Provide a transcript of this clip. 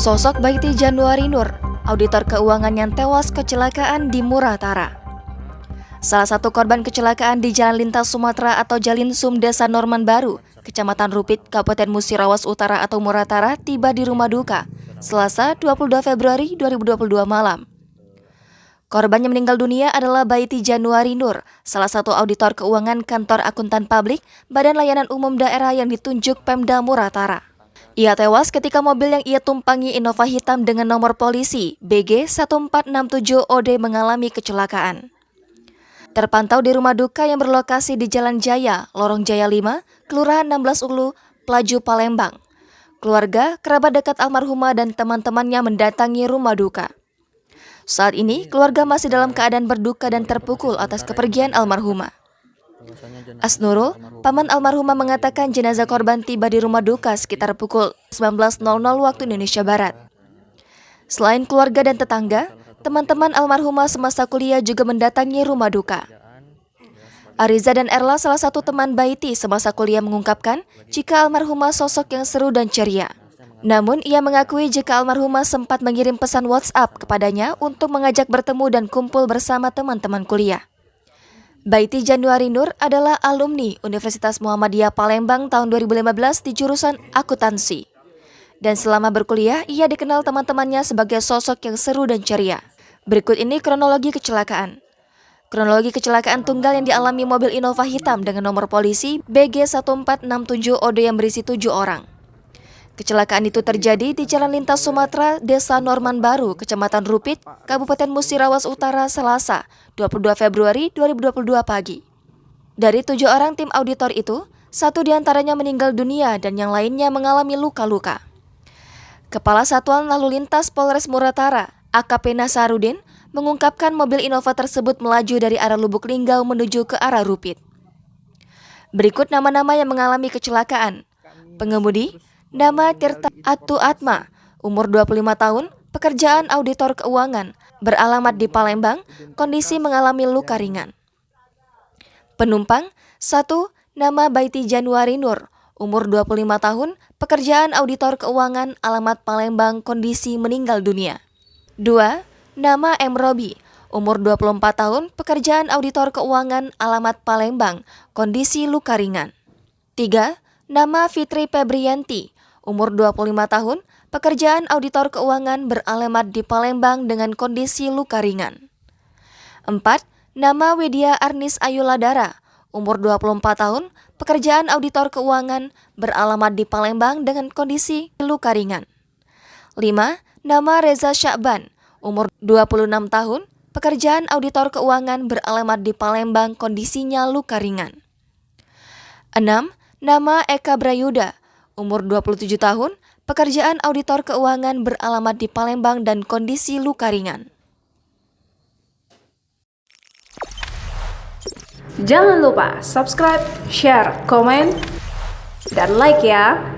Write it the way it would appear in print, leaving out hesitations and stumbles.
Sosok Baiti Januari Nur, auditor keuangan yang tewas kecelakaan di Muratara. Salah satu korban kecelakaan di Jalan Lintas Sumatera atau Jalinsum Desa Norman Baru, Kecamatan Rupit, Kabupaten Musirawas Utara atau Muratara tiba di rumah duka, Selasa 22 Februari 2022 malam. Korban yang meninggal dunia adalah Baiti Januari Nur, salah satu auditor keuangan kantor akuntan publik Badan Layanan Umum Daerah yang ditunjuk Pemda Muratara. Ia tewas ketika mobil yang ia tumpangi Innova hitam dengan nomor polisi BG 1467OD mengalami kecelakaan. Terpantau di rumah duka yang berlokasi di Jalan Jaya, Lorong Jaya 5, Kelurahan 16 Ulu, Pelaju, Palembang. Keluarga, kerabat dekat almarhumah dan teman-temannya mendatangi rumah duka. Saat ini, keluarga masih dalam keadaan berduka dan terpukul atas kepergian almarhumah. Asnurul, paman almarhumah mengatakan jenazah korban tiba di rumah duka sekitar pukul 19.00 waktu Indonesia Barat. Selain keluarga dan tetangga, teman-teman almarhumah semasa kuliah juga mendatangi rumah duka. Ariza dan Erla, salah satu teman Baiti semasa kuliah, mengungkapkan jika almarhumah sosok yang seru dan ceria. Namun, ia mengakui jika almarhumah sempat mengirim pesan WhatsApp kepadanya untuk mengajak bertemu dan kumpul bersama teman-teman kuliah. Baiti Januari Nur adalah alumni Universitas Muhammadiyah Palembang tahun 2015 di jurusan akuntansi. Dan selama berkuliah, ia dikenal teman-temannya sebagai sosok yang seru dan ceria. Berikut ini kronologi kecelakaan. Kronologi kecelakaan tunggal yang dialami mobil Innova hitam dengan nomor polisi BG 1467OD yang berisi 7 orang. Kecelakaan itu terjadi di Jalan Lintas Sumatera, Desa Norman Baru, Kecamatan Rupit, Kabupaten Musirawas Utara, Selasa, 22 Februari 2022 pagi. Dari 7 orang tim auditor itu, 1 diantaranya meninggal dunia dan yang lainnya mengalami luka-luka. Kepala Satuan Lalu Lintas Polres Muratara, AKP Nasarudin, mengungkapkan mobil Innova tersebut melaju dari arah Lubuk Linggau menuju ke arah Rupit. Berikut nama-nama yang mengalami kecelakaan. Pengemudi, nama Tirta Atu Atma, umur 25 tahun, pekerjaan auditor keuangan, beralamat di Palembang, kondisi mengalami luka ringan. Penumpang, 1. Nama Baiti Januari Nur, umur 25 tahun, pekerjaan auditor keuangan, alamat Palembang, kondisi meninggal dunia. 2. Nama M. Robi, umur 24 tahun, pekerjaan auditor keuangan, alamat Palembang, kondisi luka ringan. 3. Nama Fitri Febrianti, umur 25 tahun, pekerjaan auditor keuangan, beralamat di Palembang dengan kondisi luka ringan. 4. Nama Widya Arnis Ayuladara, umur 24 tahun, pekerjaan auditor keuangan, beralamat di Palembang dengan kondisi luka ringan. 5. Nama Reza Syakban, umur 26 tahun, pekerjaan auditor keuangan, beralamat di Palembang, kondisinya luka ringan. 6. Nama Eka Brayuda, umur 27 tahun, pekerjaan auditor keuangan, beralamat di Palembang dan kondisi luka ringan. Jangan lupa subscribe, share, komen, dan like ya!